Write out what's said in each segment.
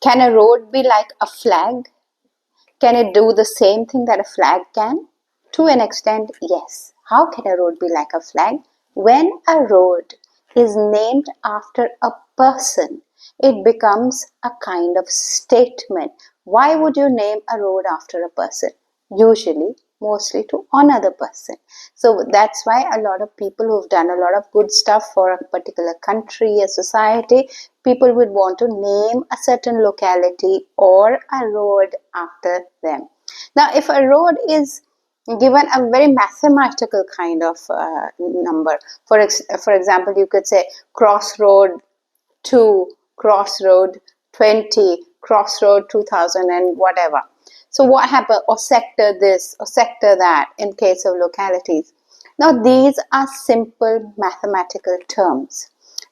Can a road be like a flag? Can it do the same thing that a flag can? To an extent, yes. How can a road be like a flag? When a road is named after a person, it becomes a kind of statement. Why would you name a road after a person? Usually, mostly to honor the person. So that's why a lot of people who've done a lot of good stuff for a particular country, a society, people would want to name a certain locality or a road after them. Now, if a road is given a very mathematical kind of number, for example, you could say crossroad 2, crossroad 20, crossroad 2000 and whatever. So what happened, or sector this or sector that in case of localities. Now these are simple mathematical terms.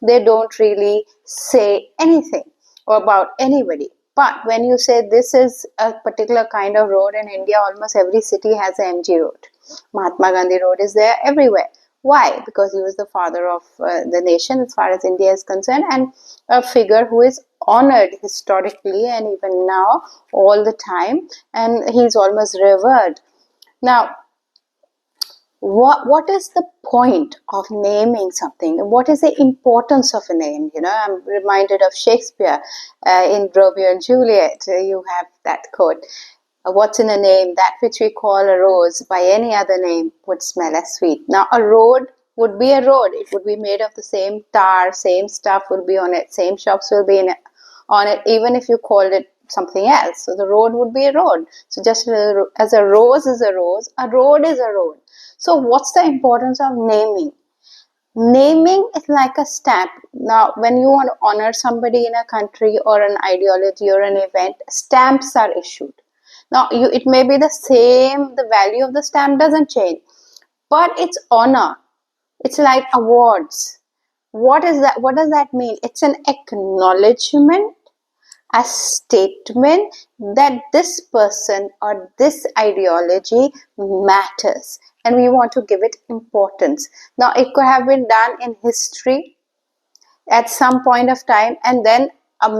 They don't really say anything about anybody. But when you say this is a particular kind of road in India, almost every city has a MG road. Mahatma Gandhi Road is there everywhere. Why? Because he was the father of the nation as far as India is concerned, and a figure who is honored historically and even now all the time, and he's almost revered. Now, what is the point of naming something? What is the importance of a name? I'm reminded of Shakespeare in Romeo and Juliet. You have that quote. What's in a name? That which we call a rose by any other name would smell as sweet. Now, a road would be a road. It would be made of the same tar, same stuff will be on it, same shops will be on it, even if you called it something else. So the road would be a road. So just as a rose is a rose, a road is a road. So what's the importance of naming? Naming is like a stamp. Now, when you want to honor somebody in a country or an ideology or an event, stamps are issued. Now, it may be the same, the value of the stamp doesn't change, but it's honor. It's like awards. What is that? What does that mean? It's an acknowledgement, a statement that this person or this ideology matters and we want to give it importance. Now, it could have been done in history at some point of time, and then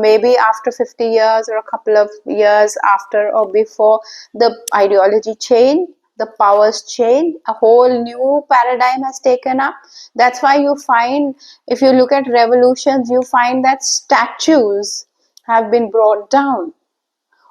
maybe after 50 years or a couple of years after or before, the ideology changed, the powers change, a whole new paradigm has taken up. That's why you find, if you look at revolutions, you find that statues have been brought down.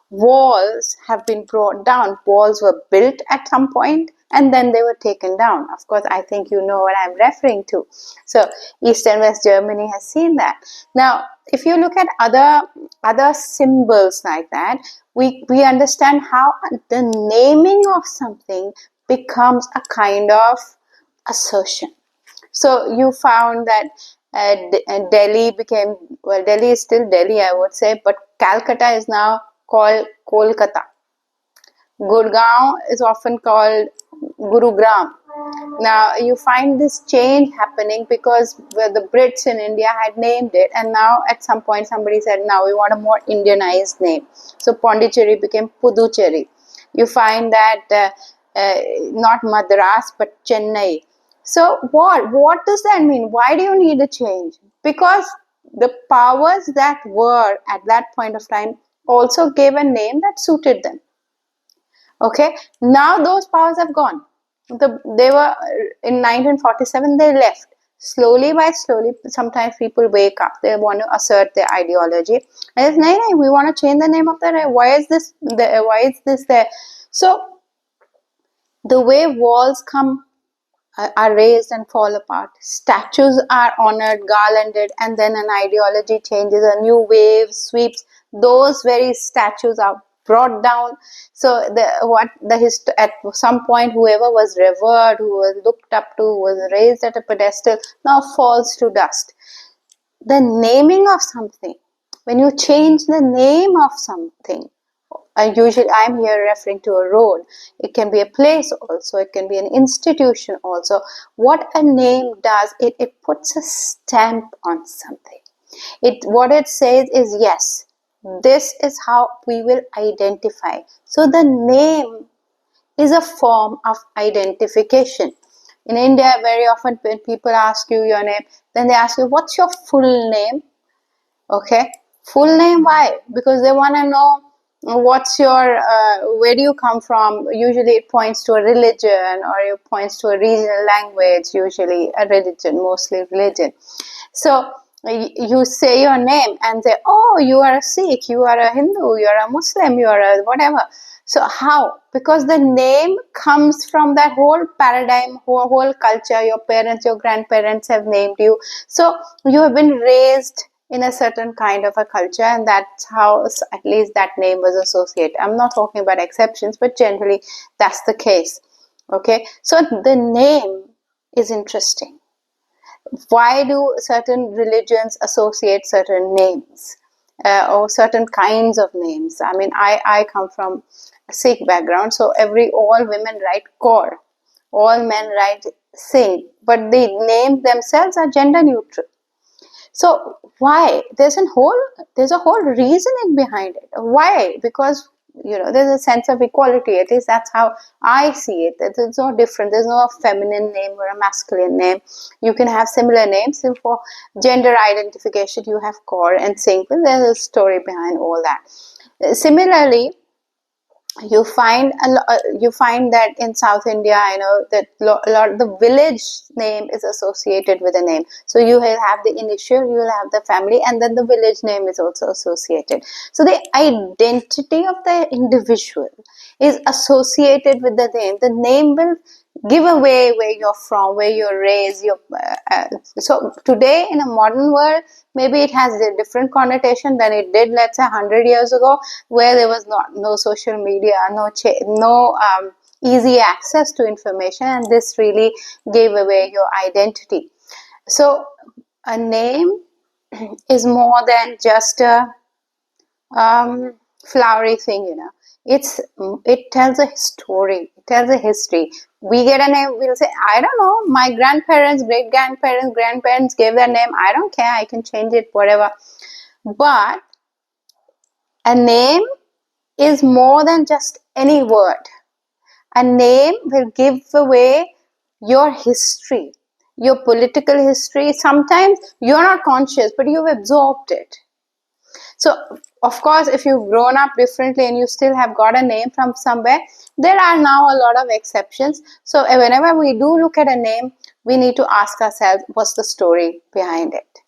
Walls have been brought down. Walls were built at some point and then they were taken down. Of course, I think you know what I'm referring to. So East and West Germany has seen that. Now, if you look at other symbols like that, we understand how the naming of something becomes a kind of assertion. So you found that Delhi became, well, Delhi is still Delhi, I would say, but Calcutta is now called Kolkata. Gurgaon is often called Gurugram. Now you find this change happening because the Brits in India had named it, and now at some point somebody said, now we want a more Indianized name. So Pondicherry became Puducherry. You find that not Madras but Chennai. So what does that mean? Why do you need a change? Because the powers that were at that point of time also gave a name that suited them. Okay, now those powers have gone. They were in 1947, they left. Slowly by slowly, sometimes people wake up, they want to assert their ideology, and it's no, we want to change the name of the, why is this there? So the way walls are raised and fall apart, statues are honored, garlanded, and then an ideology changes, a new wave sweeps, those very statues are brought down. So at some point, whoever was revered, who was looked up to, who was raised at a pedestal, now falls to dust. The naming of something, when you change the name of something, usually I'm here referring to a road, it can be a place also, it can be an institution also. What a name does, it puts a stamp on something. What it says is, yes, this is how we will identify. So the name is a form of identification. In India, very often when people ask you your name, then they ask you, what's your full name? Okay. Full name, why? Because they want to know what's your, where do you come from. Usually it points to a religion, or it points to a regional language, usually a religion, mostly religion. So you say your name and say, oh, you are a Sikh, you are a Hindu, you are a Muslim, you are a whatever. So how? Because the name comes from that whole paradigm, whole culture. Your parents, your grandparents have named you. So you have been raised in a certain kind of a culture, and that's how at least that name was associated. I'm not talking about exceptions, but generally that's the case. Okay, so the name is interesting. Why do certain religions associate certain names, or certain kinds of names? I mean, I come from a Sikh background, so all women write Kaur, all men write Singh, but the names themselves are gender neutral. So why? There's a whole reasoning behind it. Why? Because there's a sense of equality. At least that's how I see it. It's no different. There's no feminine name or a masculine name. You can have similar names. And for gender identification, you have Kaur and Singh. But there's a story behind all that. Similarly, you find that in South India, that a lot the village name is associated with a name. So you will have the initial, you will have the family, and then the village name is also associated. So the identity of the individual is associated with the name. The name will give away where you're from, where you're raised. So today in a modern world, maybe it has a different connotation than it did, let's say, 100 years ago, where there was no social media, no easy access to information, and this really gave away your identity. So a name is more than just a flowery thing. It tells a story, it tells a history. We get a name, we'll say, I don't know, my grandparents, great grandparents gave their name, I don't care, I can change it, whatever. But a name is more than just any word. A name will give away your history, your political history. Sometimes you're not conscious, but you've absorbed it. So, of course, if you've grown up differently and you still have got a name from somewhere, there are now a lot of exceptions. So, whenever we do look at a name, we need to ask ourselves, what's the story behind it?